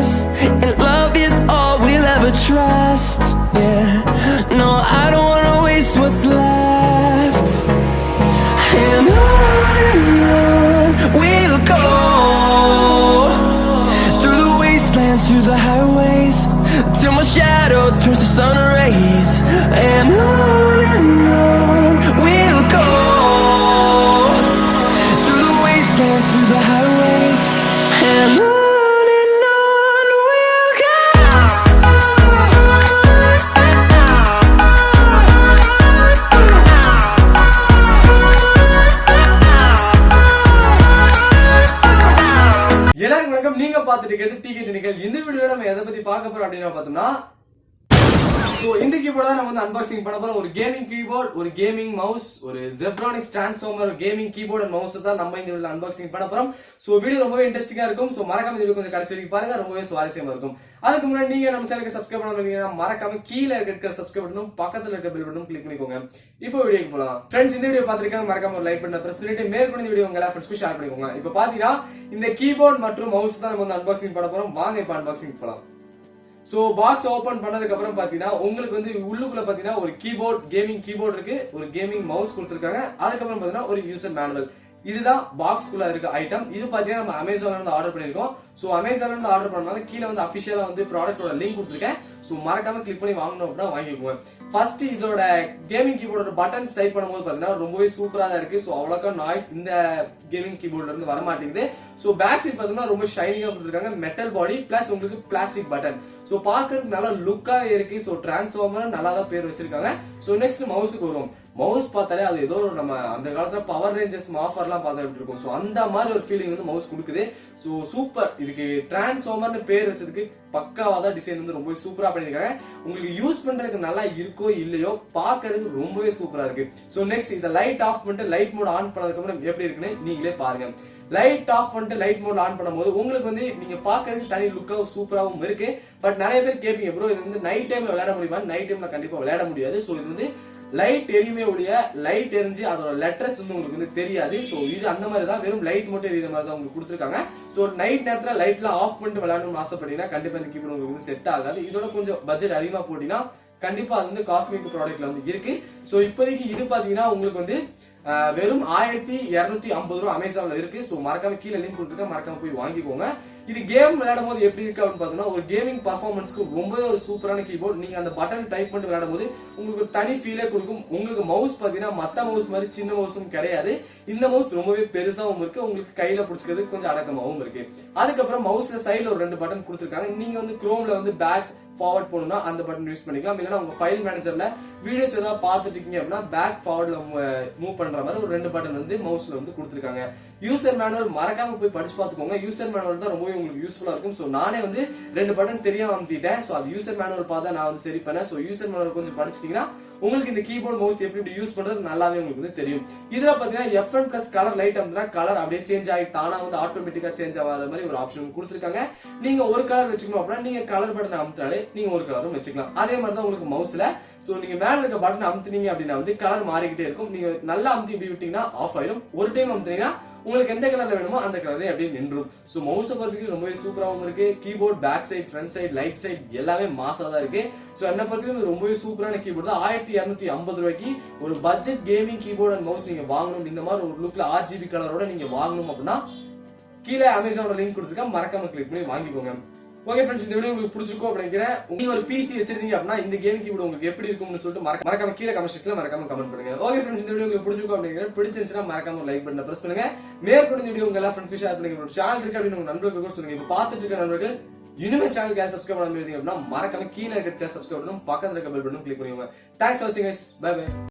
us, and love is all we'll ever trust. Yeah, no, I don't wanna waste what's left. And on we'll go, through the wastelands, through the highways, till my shadow turns to sun rays. And on we'll go, through the wastelands, through the highways, and on we'll go. எல்லாருக்கும் வணக்கம். நீங்க பார்த்துட்டு இருக்கிறது TECHANICAL. இந்த வீடியோல நம்ம எதை பத்தி பார்க்க போறோம் அப்படின்னா பார்த்தோம்னா, இந்த கீபோர்ட் தான் நம்ம வந்து அன்பாக்சிங் பண்ண போறோம். ஒரு கேமிங் கீபோர்ட், ஒரு கேமிங் மவுஸ், ஒரு Zebronics transformer gaming keyboard and mouse தான் நம்ம இந்த வீடியோல அன்பாக்சிங் பண்ண போறோம். வீடியோ ரொம்பவே இன்ட்ரெஸ்டிங்கா இருக்கும். மறக்காம வீடியோ கொஞ்சம் கடைசி வரைக்கும் பாருங்க, ரொம்பவே சுவாரஸ்யமா இருக்கும். அதுக்கு முன்னாடி நீங்க நம்ம சேனலுக்கு சப்ஸ்கிரைப் பண்ணாம மறக்காம கீழே இருக்க சப்ஸ்கிரைப் பட்டனும் பக்கத்துல இருக்க பெல் பட்டனும் கிளிக் பண்ணிக்கோங்க. இப்போ வீடியோக்கு போலாம். ஃப்ரெண்ட்ஸ், இந்த வீடியோ பார்த்திருக்காங்க, மறக்காம ஒரு லைக் பண்ண பிரஸ் பண்ணிட்டு மேற்கொண்டு இந்த வீடியோ உங்க எல்லா ஃப்ரெண்ட்ஸ்க்கும் ஷேர் பண்ணிக்கோங்க. இப்போ பாத்தீங்கன்னா இந்த கீபோர்ட் மற்றும் மவுஸ் தான் நம்ம வந்து அன்பாக்சிங் பண்ண போறோம். வாங்க இப்போ அன்பாக்சிங் போலாம். பாக்ஸ் ஓபன் பண்ணதுக்கு அப்புறம் பாத்தீங்கன்னா உங்களுக்கு வந்து உள்ளுக்குள்ள பாத்தீங்கன்னா ஒரு கீபோர்ட், கேமிங் கீபோர்ட் இருக்கு, ஒரு கேமிங் மவுஸ் கொடுத்திருக்காங்க. அதுக்கப்புறம் பாத்தீங்கன்னா ஒரு யூசர் மேனுவல். இதுதான் பாக்ஸ்குள்ள இருக்க ஐட்டம். இது பாத்தீங்கன்னா நம்ம அமேசான்ல இருந்து ஆர்டர் பண்ணிருக்கோம். அமேசான்ல இருந்து ஆர்டர் பண்ணாலும் கீழே வந்து அபிஷியலா வந்து ப்ராடக்ட்டோட லிங்க் கொடுத்துருக்கேன். மறக்காம கிளிக் பண்ணி வாங்கணும் அப்படின்னா வாங்கிக்கோங்க. ஃபர்ஸ்ட் இதோட கேமிங் கீபோர்டோட பட்டன்ஸ் டைப் பண்ணும்போது பாத்தீங்கன்னா ரொம்பவே சூப்பரா தான் இருக்கு. அவ்வளோக்கா நாய்ஸ் இந்த கேமிங் கீபோர்ட்ல இருந்து வர மாட்டேங்குது. பேக் சைட் பாத்தீங்கன்னா ரொம்ப ஷைனிங்கா கொடுத்துருக்காங்க. மெட்டல் பாடி பிளஸ் உங்களுக்கு பிளாஸ்டிக் பட்டன். பாக்குறதுக்கு நல்லா லுக்காவே இருக்கு. டிரான்ஸ்ஃபார்மர் நல்லா தான் பேர் வச்சிருக்காங்க. நெக்ஸ்ட் மவுஸுக்கு வரும். மவுஸ் பார்த்தாலே அது ஏதோ நம்ம அந்த காலத்துல பவர் ரேஞ்சர்ஸ் ஆஃபர்லாம் பார்த்துட்டு இருக்கோம். அந்த மாதிரி ஒரு ஃபீலிங் வந்து மவுஸ் கொடுக்குது. சூப்பர். இதுக்கு டிரான்ஸ்ஃபார்மர்னு பேர் வச்சதுக்கு பக்காவா தான் டிசைன் வந்து ரொம்ப சூப்பரா பண்ணிருக்காங்க. உங்களுக்கு யூஸ் பண்றதுக்கு நல்லா இருக்கோ இல்லையோ பாக்குறதுக்கு ரொம்பவே சூப்பரா இருக்கு. நெக்ஸ்ட் இத லைட் ஆஃப் பண்ணிட்டு லைட் மோட் ஆன் பண்ணதுக்கு அப்புறம் எப்படி இருக்குன்னு நீங்களே பாருங்க. லைட் ஆஃப் பண்ணிட்டு லைட் மோட் ஆன் பண்ணும்போது உங்களுக்கு வந்து நீங்க பாக்குறதுக்கு தனி லுக்கா சூப்பராகவும் இருக்கு. பட் நிறைய பேர் கேட்பீங்க, ப்ரோ இது வந்து நைட் டைம்ல விளையாட முடியுமா? நைட் டைம்ல கண்டிப்பா விளையாட முடியாது. இது வந்து லைட் எரியுமே ஒழிய லைட் எரிஞ்சு அதோட லெட்டர்ஸ் வந்து உங்களுக்கு வந்து தெரியாது. இது அந்த மாதிரி தான், வெறும் லைட் மட்டும் எரியுற மாதிரி தான் உங்களுக்கு கொடுத்துருக்காங்க. நைட் நேரத்துல லைட்ல ஆஃப் பண்ணிட்டு விளையாடணும்னு ஆசைப்பட்டீங்கன்னா கண்டிப்பா இந்த கீபோர்ட் உங்களுக்கு வந்து செட் ஆகாது. இதோட கொஞ்சம் பட்ஜெட் அதிகமா போட்டீங்கன்னா கண்டிப்பா அது வந்து காஸ்மிக் ப்ராடக்ட்ல வந்து இருக்கு. இப்போதைக்கு இது பாத்தீங்கன்னா உங்களுக்கு வந்து வெறும் 1250 ரூபா அமேசான்ல இருக்கு. மறக்காம கீழே லிங்க் கொடுத்துருக்கேன், மறக்காம போய் வாங்கிக்கோங்க. இது கேம் விளையாடும் போது எப்படி இருக்கு அப்படின்னு பாத்தீங்கன்னா ஒரு கேமிங் பர்ஃபார்மன்ஸ்க்கு ரொம்பவே ஒரு சூப்பரான கீபோர்ட். நீங்க அந்த பட்டன் டைப் பண்ணி விளையாடும் போது உங்களுக்கு ஒரு தனி ஃபீலே கொடுக்கும். உங்களுக்கு மவுஸ் பாத்தீங்கன்னா மத்த மவுஸ் மாதிரி சின்ன மவுஸும் கிடையாது. இந்த மவுஸ் ரொம்பவே பெருசாவும் இருக்கு. உங்களுக்கு கையில பிடிச்சிக்கிறது கொஞ்சம் அடக்கமாவும் இருக்கு. அதுக்கப்புறம் மவுஸ்ல சைடுல ஒரு 2 பட்டன் கொடுத்துருக்காங்க. நீங்க வந்து குரோம்ல வந்து பேக் ஃபார்வர்ட் போகணும்னா அந்த பட்டன் யூஸ் பண்ணிக்கலாம். இல்லைன்னா உங்க ஃபைல் மேனேஜர்ல வீடியோஸ் ஏதாவது பார்த்துட்டு இருக்கீங்க அப்படின்னா பேக் ஃபார்வர்ட்ல மூவ் பண்ற மாதிரி ஒரு 2 பட்டன் வந்து மவுஸ்ல வந்து கொடுத்துருக்காங்க. யூசர் மேனுவல் மறக்காம போய் படிச்சு பார்த்துக்கோங்க. யூசர் மேனுவல் தான் ரொம்பவே உங்களுக்கு யூஸ்ஃபுல்லா இருக்கும். நானே வந்து 2 பட்டன் தெரியாம அமுத்திட்டேன். அது யூசர் மேனுவல் பார்த்தா நான் வந்து சரி பண்ணேன். யூசர் மேனுவல் கொஞ்சம் படிச்சிட்டீங்கன்னா உங்களுக்கு இந்த கீபோர்ட் மவுஸ் எப்படி யூஸ் பண்றது நல்லாவே உங்களுக்கு வந்து தெரியும். இதுல பாத்தீங்கன்னா FN பிளஸ் கலர் லைட் அமுத்தினா கலர் அப்படியே சேஞ்ச் ஆகி தானா வந்து ஆட்டோமேட்டிக்கா சேஞ்ச் ஆகாத மாதிரி ஒரு ஆப்ஷன் கொடுத்துருக்காங்க. நீங்க ஒரு கலர் வச்சுக்கணும் அப்படின்னா நீங்க கலர் பட்டன் அமுத்தினாலே நீங்க ஒரு கலரும் வச்சுக்கலாம். அதே மாதிரி தான் உங்களுக்கு மவுஸ்ல நீங்க மேல இருக்க பட்டன் அமுத்தினீங்க அப்படின்னா வந்து கலர் மாறிக்கிட்டே இருக்கும். நீங்க நல்லா அமுத்தி இப்படி விட்டீங்கன்னா ஆஃப் ஆயிரும். ஒரு டைம் அமுத்தினீங்கன்னா உங்களுக்கு எந்த கலர்ல வேணுமோ அந்த கலர்ல அப்படியே நின்றும். மவுஸை பொறுத்தவரைக்கும் ரொம்பவே சூப்பராகவும் இருக்கு. Keyboard back side, front side, light side எல்லாமே மாசா தான் இருக்கு. என்ன பொறுத்தவரைக்கும் ரொம்பவே சூப்பரான கீபோர்ட் தான். 1250 ரூபாய்க்கு ஒரு budget gaming keyboard and mouse நீங்க வாங்கணும், இந்த மாதிரி ஒரு லுக்ல RGB கலரோட நீங்க வாங்கணும் அப்படின்னா கீழே அமேசானோட லிங்க் கொடுத்துருக்கேன், மறக்காம கிளிக் பண்ணி வாங்கிக்கோங்க. ஓகே ஃப்ரெண்ட்ஸ், இந்த வீடியோ உங்களுக்கு பிடிச்சிருக்கும் அப்படின்னு நினைக்கிறேன். நீங்க ஒரு PC வச்சிருந்தீங்க அப்படின்னா இந்த கேமிங் கீபோர்ட் உங்களுக்கு எப்படி இருக்கும்னு சொல்லிட்டு மறக்காம கீழே கமெண்ட் செக்ஷன்ல மறக்காம கமெண்ட் பண்ணுங்க. ஓகே ஃப்ரெண்ட்ஸ், இந்த வீடியோ உங்களுக்கு பிடிச்சிருக்கும் அப்படின்னு பிடிச்சிருந்துச்சுன்னா மறக்காம லைக் பட்டனை பிரஸ் பண்ணுங்க. மேற்கொண்டு இந்த வீடியோ உங்க எல்லா ஃப்ரெண்ட்ஸ்க்கு ஷேர் பண்ணுங்க. சேனல் இருக்கு அப்படின்னு உங்க நண்பர்களுக்கு கூட சொல்லுங்க. இப்போ பார்த்துட்டு இருக்க நண்பர்கள் இனிமே சேனலுக்கு சப்ஸ்கிரைப் பண்ணாம இருந்தீங்க அப்படின்னா மறக்காம கீழே இருக்க சப்ஸ்கிரைப் பண்ணணும், பக்கத்துல இருக்க பெல் பட்டனும் கிளிக் பண்ணிக்கோங்க. தேங்க்ஸ் ஃபார் வாட்சிங் கைஸ். Bye by.